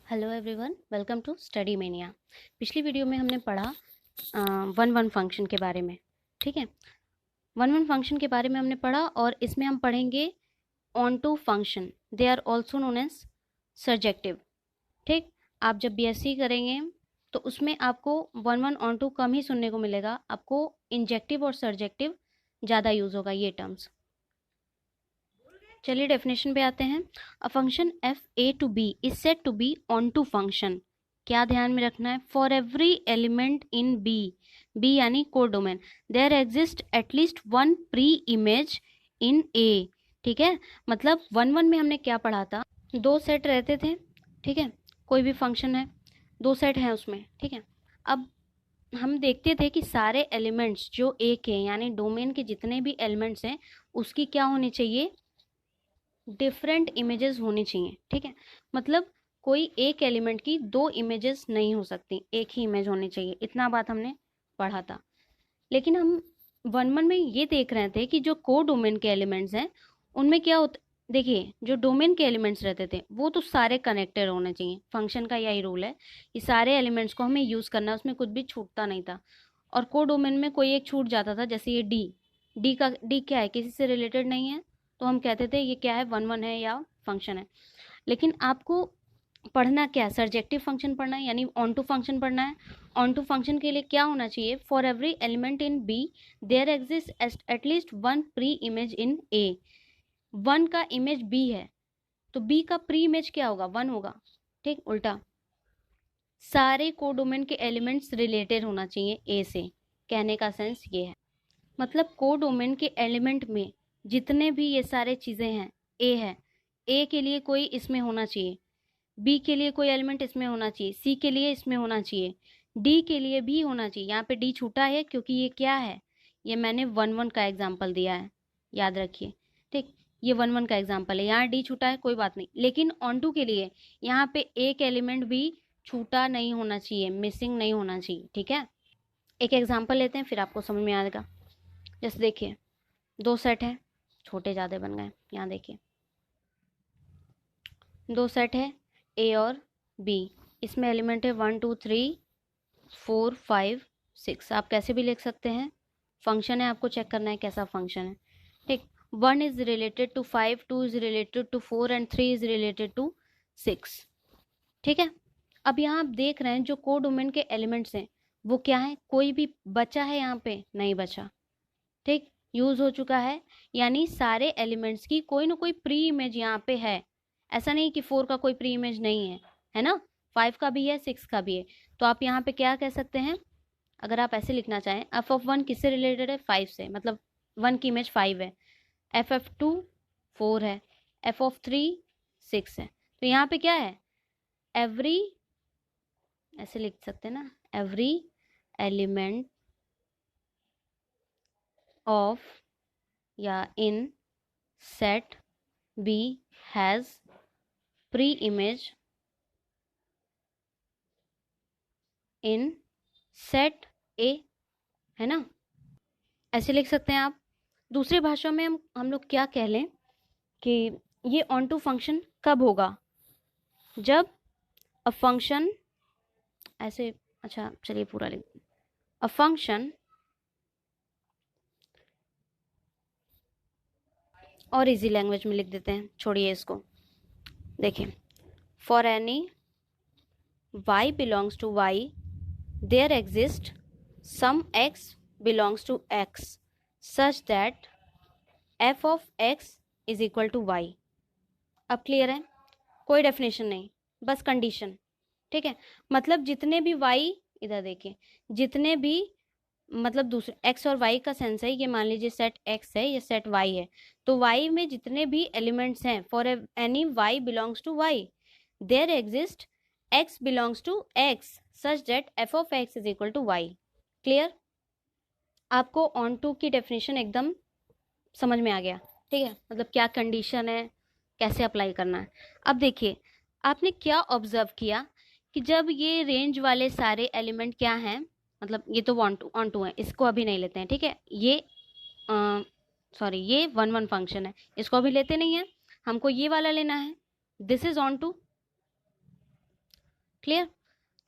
Hello everyone, welcome to Study Mania. पिछली video में हमने पढ़ा वन वन फंक्शन के बारे में। ठीक है, वन वन फंक्शन के बारे में हमने पढ़ा और इसमें हम पढ़ेंगे onto function. They are also known as surjective. ठीक, आप जब बीएससी करेंगे तो उसमें आपको वन वन ऑन टू कम ही सुनने को मिलेगा, आपको इंजेक्टिव और सर्जेक्टिव ज़्यादा यूज़ होगा ये टर्म्स। चलिए डेफिनेशन पे आते हैं। A function F A to B is said to be onto function. क्या ध्यान में रखना है? For every element in B, B यानी codomain, there exist at least one pre image in A. ठीक है, मतलब वन वन में हमने क्या पढ़ा था? दो सेट रहते थे। ठीक है, कोई भी फंक्शन है, दो सेट हैं उसमें। ठीक है, अब हम देखते थे कि सारे एलिमेंट्स जो ए के यानी डोमेन के जितने भी एलिमेंट्स हैं उसकी क्या होनी चाहिए? डिफरेंट इमेजेस होनी चाहिए। ठीक है, मतलब कोई एक एलिमेंट की दो इमेजेस नहीं हो सकती, एक ही इमेज होनी चाहिए। इतना बात हमने पढ़ा था। लेकिन हम वन वन में ये देख रहे थे कि जो को डोमेन के एलिमेंट्स हैं उनमें क्या होता, देखिए जो डोमेन के एलिमेंट्स रहते थे वो तो सारे कनेक्टेड होने चाहिए। फंक्शन का यही रूल है कि सारे एलिमेंट्स को हमें यूज करना है, उसमें कुछ भी छूटता नहीं था। और को डोमेन में कोई एक छूट जाता था, जैसे ये डी। डी क्या है? किसी से रिलेटेड नहीं है, तो हम कहते थे ये क्या है? वन वन है या फंक्शन है। लेकिन आपको पढ़ना क्या है? सर्जेक्टिव फंक्शन पढ़ना है, यानी ऑन टू फंक्शन पढ़ना है। ऑन टू फंक्शन के लिए क्या होना चाहिए? For every element in B there exist at least one pre image in A. One का इमेज बी है तो बी का प्री इमेज क्या होगा? वन होगा। ठीक, उल्टा सारे कोडोमेन के एलिमेंट्स रिलेटेड होना चाहिए ए से। कहने का सेंस ये है, मतलब कोडोमेन के एलिमेंट में जितने भी ये सारे चीजें हैं, ए है, ए के लिए कोई इसमें होना चाहिए, बी के लिए कोई एलिमेंट इसमें होना चाहिए, सी के लिए इसमें होना चाहिए, डी के लिए भी होना चाहिए। यहाँ पे डी छूटा है क्योंकि ये क्या है? ये मैंने वन वन का एग्जाम्पल दिया है, याद रखिए। ठीक, ये वन वन का एग्जाम्पल है, यहाँ डी छूटा है, कोई बात नहीं। लेकिन ऑन टू के लिए यहाँ पे एक एलिमेंट भी छूटा नहीं होना चाहिए, मिसिंग नहीं होना चाहिए। ठीक है, एक एग्जाम्पल लेते हैं फिर आपको समझ में आएगा। जैसे देखिए, दो सेट है, छोटे ज़्यादा बन गए। यहाँ देखिए, दो सेट है ए और बी, इसमें एलिमेंट है 1 2 3 4 5 6। आप कैसे भी लिख सकते हैं, फंक्शन है, आपको चेक करना है कैसा फंक्शन है। ठीक, 1 is related to 5, 2 is related to 4 and 3 is related to 6। ठीक है, अब यहाँ आप देख रहे हैं जो को डोमेन के एलिमेंट्स हैं वो क्या है? कोई भी बचा है यहाँ पे? नहीं बचा। ठीक, यूज हो चुका है, यानी सारे एलिमेंट्स की कोई ना कोई प्री इमेज यहाँ पे है। ऐसा नहीं कि 4 का कोई प्री इमेज नहीं है, है ना? 5 का भी है, 6 का भी है। तो आप यहाँ पे क्या कह सकते हैं? अगर आप ऐसे लिखना चाहें, एफ ऑफ 1 किससे रिलेटेड है? 5 से, मतलब 1 की इमेज 5 है। एफ ऑफ 2 4 है, एफ ऑफ 3 6 है। तो यहाँ पे क्या है? एवरी, ऐसे लिख सकते हैं ना, एवरी एलिमेंट ऑफ या in set B has pre image in set A, है ना? ऐसे लिख सकते हैं आप। दूसरी भाषा में हम लोग क्या कह लें कि ये ऑन टू फंक्शन कब होगा? जब अ फंक्शन ऐसे, अच्छा चलिए पूरा लिख, अ फंक्शन, और इजी लैंग्वेज में लिख देते हैं, छोड़िए इसको। देखिए, for any y belongs to y there exists some x belongs to x such that f of x is equal to y। अब क्लियर है? कोई डेफिनेशन नहीं, बस कंडीशन। ठीक है, मतलब जितने भी y, इधर देखिए, जितने भी, मतलब दूसरे x और y का सेंस है, ये मान लीजिए सेट x है, ये सेट y है, तो y में जितने भी एलिमेंट्स हैं, for any y belongs to y there exist x belongs to x such that f of x is equal to y। Clear? आपको ऑन टू की डेफिनेशन एकदम समझ में आ गया। ठीक है, मतलब क्या कंडीशन है, कैसे अप्लाई करना है। अब देखिए, आपने क्या ऑब्जर्व किया कि जब ये रेंज वाले सारे एलिमेंट क्या हैं, मतलब ये तो ऑन टू है, इसको अभी नहीं लेते हैं। ठीक है, ये सॉरी, ये वन वन फंक्शन है, इसको अभी लेते नहीं है, हमको ये वाला लेना है। This is onto, clear.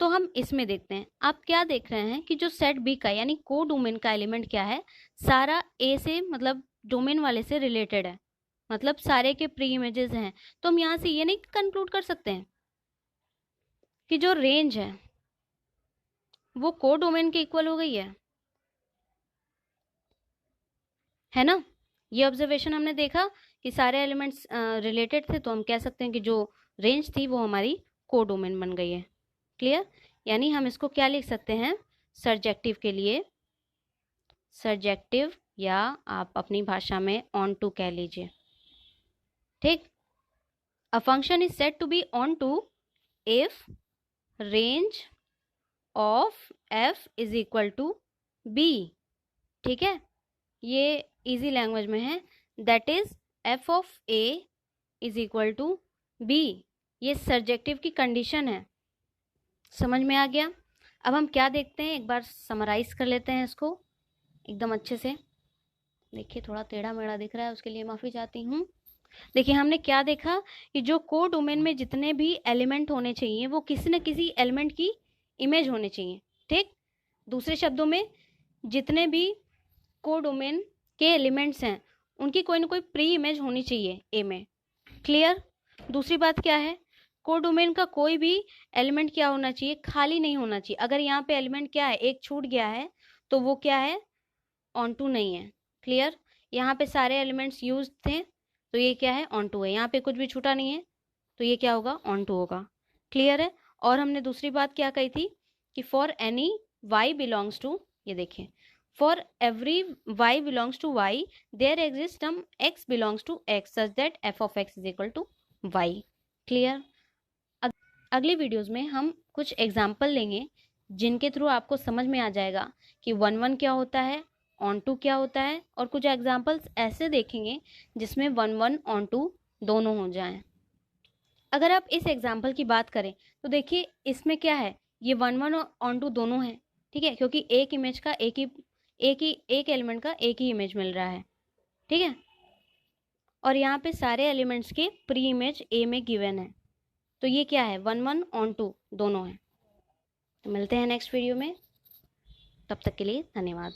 तो हम इसमें देखते हैं, आप क्या देख रहे हैं कि जो सेट बी का यानी को डोमेन का एलिमेंट क्या है, सारा ए से मतलब डोमेन वाले से रिलेटेड है, मतलब सारे के प्री इमेजेस हैं। तो हम यहाँ से ये नहीं कंक्लूड कर सकते हैं कि जो रेंज है वो को डोमेन के इक्वल हो गई है ना। ये ऑब्जर्वेशन हमने देखा कि सारे एलिमेंट्स रिलेटेड थे, तो हम कह सकते हैं कि जो रेंज थी वो हमारी को डोमेन बन गई है। क्लियर। यानी हम इसको क्या लिख सकते हैं, सर्जेक्टिव के लिए सर्जेक्टिव, या आप अपनी भाषा में ऑन टू कह लीजिए। ठीक। A function is said to be onto if range of f is equal to B. ठीक है, ये इजी लैंग्वेज में है, that is f of A is equal to B. ये सर्जेक्टिव की कंडीशन है। समझ में आ गया। अब हम क्या देखते हैं, एक बार समराइज कर लेते हैं इसको एकदम अच्छे से। देखिए थोड़ा टेढ़ा मेढ़ा दिख रहा है, उसके लिए माफ़ी चाहती हूँ। देखिए हमने क्या देखा कि जो को डोमेन में जितने भी एलिमेंट होने चाहिए वो किसी न किसी एलिमेंट की इमेज होने चाहिए। ठीक। दूसरे शब्दों में जितने भी को डोमेन के एलिमेंट्स हैं उनकी कोई ना कोई प्री इमेज होनी चाहिए ए में। क्लियर। दूसरी बात क्या है, को डोमेन का कोई भी एलिमेंट क्या होना चाहिए, खाली नहीं होना चाहिए। अगर यहाँ पे एलिमेंट क्या है, एक छूट गया है, तो वो क्या है, ऑन टू नहीं है। क्लियर। यहाँ पे सारे एलिमेंट्स यूज थे, तो ये क्या है, ऑन टू है। यहाँ पे कुछ भी छूटा नहीं है, तो ये क्या होगा, ऑन टू होगा। क्लियर है। और हमने दूसरी बात क्या कही थी कि for any y belongs to, ये देखें, for every y belongs to y there exist some x belongs to x such that f of x is equal to y। Clear. अगली वीडियोस में हम कुछ एग्जाम्पल लेंगे जिनके थ्रू आपको समझ में आ जाएगा कि 1 क्या होता है, ऑन टू क्या होता है, और कुछ एग्जाम्पल्स ऐसे देखेंगे जिसमें 1 ऑन टू दोनों हो जाएं। अगर आप इस एग्जाम्पल की बात करें तो देखिए इसमें क्या है, ये 1 और ऑन टू दोनों है। ठीक है, क्योंकि एक इमेज का एक एलिमेंट का एक ही इमेज मिल रहा है। ठीक है, और यहाँ पे सारे एलिमेंट्स के प्री इमेज ए में गिवन है, तो ये क्या है, 1 ऑन टू दोनों है। तो मिलते हैं नेक्स्ट वीडियो में, तब तक के लिए धन्यवाद।